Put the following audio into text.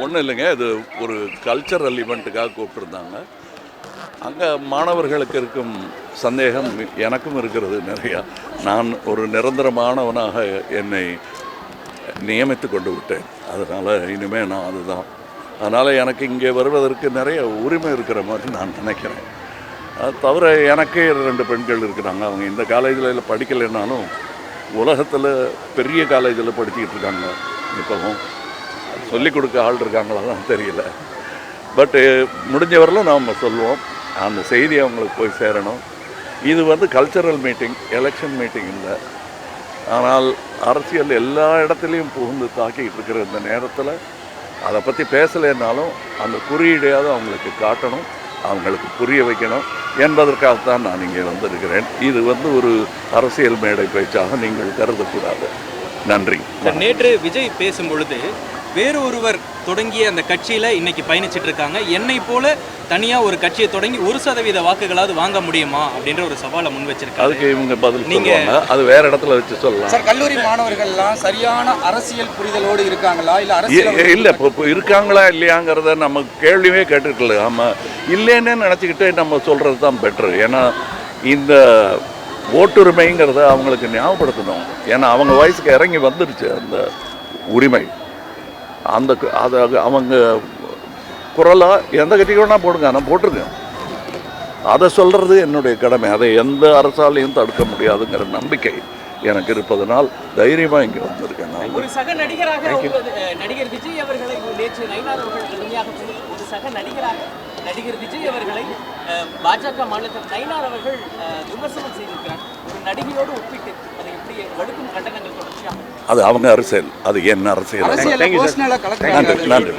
ஒன்றும் இல்லைங்க, இது ஒரு கல்ச்சரல் ஈவெண்ட்டுக்காக கூப்பிட்டுருந்தாங்க. அங்கே மாணவர்களுக்கு இருக்கும் சந்தேகம் எனக்கும் இருக்கிறது நிறையா. நான் ஒரு நிரந்தரமானவனாக என்னை நியமித்து கொண்டு விட்டேன். அதனால் இனிமேல் நான் அதுதான். அதனால் எனக்கு இங்கே வருவதற்கு நிறைய உரிமை இருக்கிற மாதிரி நான் நினைக்கிறேன். அது தவிர எனக்கே 2 பெண்கள் இருக்கிறாங்க. அவங்க இந்த காலேஜில் படிக்கலைன்னாலும் உலகத்தில் பெரிய காலேஜில் படிச்சுக்கிட்டு இருக்காங்க. இப்போவும் சொல்லிக் கொடுக்க ஆள் இருக்காங்களா தான் தெரியல. பட்டு முடிஞ்சவரையிலும் நாம் சொல்லுவோம், அந்த செய்தி அவங்களுக்கு போய் சேரணும். இது கல்ச்சரல் மீட்டிங், எலெக்ஷன் மீட்டிங் இல்லை. ஆனால் அரசியல் எல்லா இடத்துலையும் புகுந்து தாக்கிக்கிட்டு இருக்கிற இந்த நேரத்தில் அதை பற்றி பேசலைன்னாலும் அந்த குறியீடையாவது அவங்களுக்கு காட்டணும், அவங்களுக்கு புரிய வைக்கணும் என்பதற்காகத்தான் நான் இங்கே வந்திருக்கிறேன். இது ஒரு அரசியல் மேடை பேச்சாக நீங்கள் கருதக்கூடாது. நன்றி. நேற்று விஜய் பேசும் பொழுது வேறு ஒருவர் தொடங்கிய அந்த கட்சியில் இன்னைக்கு பயணிச்சுட்டு இருக்காங்க, என்னை போல தனியாக ஒரு கட்சியை தொடங்கி 1% வாக்குகளாவது வாங்க முடியுமா அப்படின்ற ஒரு சவாலை முன் வச்சிருக்காங்க. அதுக்கு இவங்க பதில் சொல்லுவாங்க, அது வேற இடத்துல வச்சு சொல்லலாம். சார், கல்லூரி மாணவர்கள்லாம் சரியான அரசியல் புரிதலோடு இருக்காங்களா இல்லை அரசியல் இல்லை இப்போ இருக்காங்களா இல்லையாங்கிறத நம்ம கேள்வியே கேட்டுக்கல. ஆமாம், இல்லைன்னு நினச்சிக்கிட்டே நம்ம சொல்கிறது தான் பெட்ரு. ஏன்னா இந்த ஓட்டுரிமைங்கிறத அவங்களுக்கு ஞாபகப்படுத்தணும். ஏன்னா அவங்க வயசுக்கு இறங்கி வந்துடுச்சு அந்த உரிமை. அதை அவங்க குரலாக எந்த கட்சிக்கு வேணால் போடுங்க, நான் போட்டிருக்கேன். அதை சொல்கிறது என்னுடைய கடமை. அதை எந்த அரசாலையும் தடுக்க முடியாதுங்கிற நம்பிக்கை எனக்கு இருப்பதனால் தைரியமாக இங்கே வந்திருக்கேன். நான் ஒரு சக நடிகராக நடிகர் விஜய் அவர்களை நேற்று நயினார் அவர்கள் கடுமையாக ஒரு சக நடிகராக நடிகர் விஜய் அவர்களை பாஜக மாநிலத்தில் நயினார் அவர்கள் விமர்சனம் செய்திருக்கிறார். ஒரு நடிகையோடு ஒப்பிட்டு அதை எப்படி வடுக்கும் கண்டனங்கள் தொடர்ச்சியாக. அது அவங்க அரசியல், அது என்ன அரசியல். நன்றி.